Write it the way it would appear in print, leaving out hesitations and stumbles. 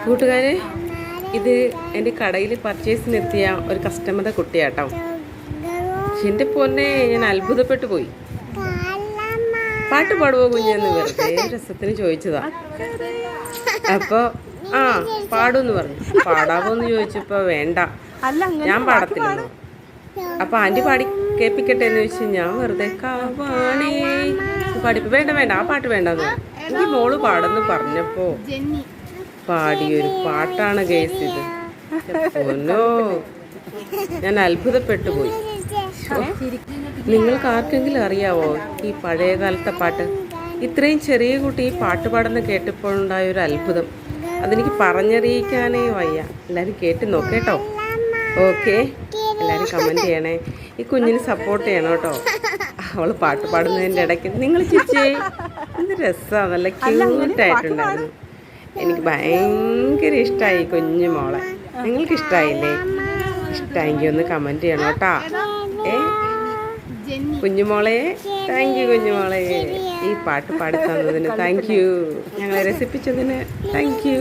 കൂട്ടുകാരെ, ഇത് എൻ്റെ കടയിൽ പർച്ചേസിനെത്തിയ ഒരു കസ്റ്റമറുടെ കുട്ടിയാട്ടോ. എൻ്റെ പൊന്നെ, ഞാൻ അത്ഭുതപ്പെട്ടു പോയി. പാട്ട് പാടുവോ കുഞ്ഞെന്ന് വെറുതെ രസത്തിന് ചോദിച്ചതാ. അപ്പോൾ പാടുമെന്ന് പറഞ്ഞു. പാടാവോന്ന് ചോദിച്ചപ്പോൾ വേണ്ട, ഞാൻ പാടത്തില്ലെന്നു. അപ്പോൾ ആൻറ്റി പാടി കേൾപ്പിക്കട്ടെ എന്ന് ചോദിച്ചു. ഞാൻ വെറുതെ പാടി വേണ്ട വേണ്ട ആ പാട്ട് വേണ്ടെന്ന്. എനിക്ക് മോള് പാടെന്ന് പറഞ്ഞപ്പോൾ പാടിയൊരു പാട്ടാണ് ഗൈസ് ഇത്. പൊന്നോ, ഞാൻ അത്ഭുതപ്പെട്ടു പോയി. നിങ്ങൾക്ക് ആർക്കെങ്കിലും അറിയാവോ ഈ പഴയ കാലത്തെ പാട്ട്? ഇത്രയും ചെറിയ കുട്ടി ഈ പാട്ട് പാടുന്ന കേട്ടപ്പോഴുണ്ടായ ഒരു അത്ഭുതം അതെനിക്ക് പറഞ്ഞറിയിക്കാനേ വയ്യ. എല്ലാവരും കേട്ട് നോക്കേട്ടോ. ഓക്കെ, എല്ലാവരും കമൻറ്റ് ചെയ്യണേ. ഈ കുഞ്ഞിന് സപ്പോർട്ട് ചെയ്യണം കേട്ടോ. അവൾ പാട്ട് പാടുന്നതിൻ്റെ ഇടയ്ക്ക് നിങ്ങൾ ചിരിച്ചേ, എന്ത് രസമാണ്, നല്ല ക്യൂട്ടായിട്ടുണ്ടായിരുന്നു. എനിക്ക് ഭയങ്കര ഇഷ്ടമായി കുഞ്ഞു മോളെ. നിങ്ങൾക്ക് ഇഷ്ടമായില്ലേ? ഇഷ്ടമെങ്കിൽ ഒന്ന് കമൻറ്റ് ചെയ്യണം കേട്ടോ. കുഞ്ഞുമോളെ, താങ്ക് യു കുഞ്ഞുമോളെ. ഈ പാട്ട് പാടി തന്നതിന് താങ്ക് യു. ഞങ്ങളെ രസിപ്പിച്ചതിന് താങ്ക് യു.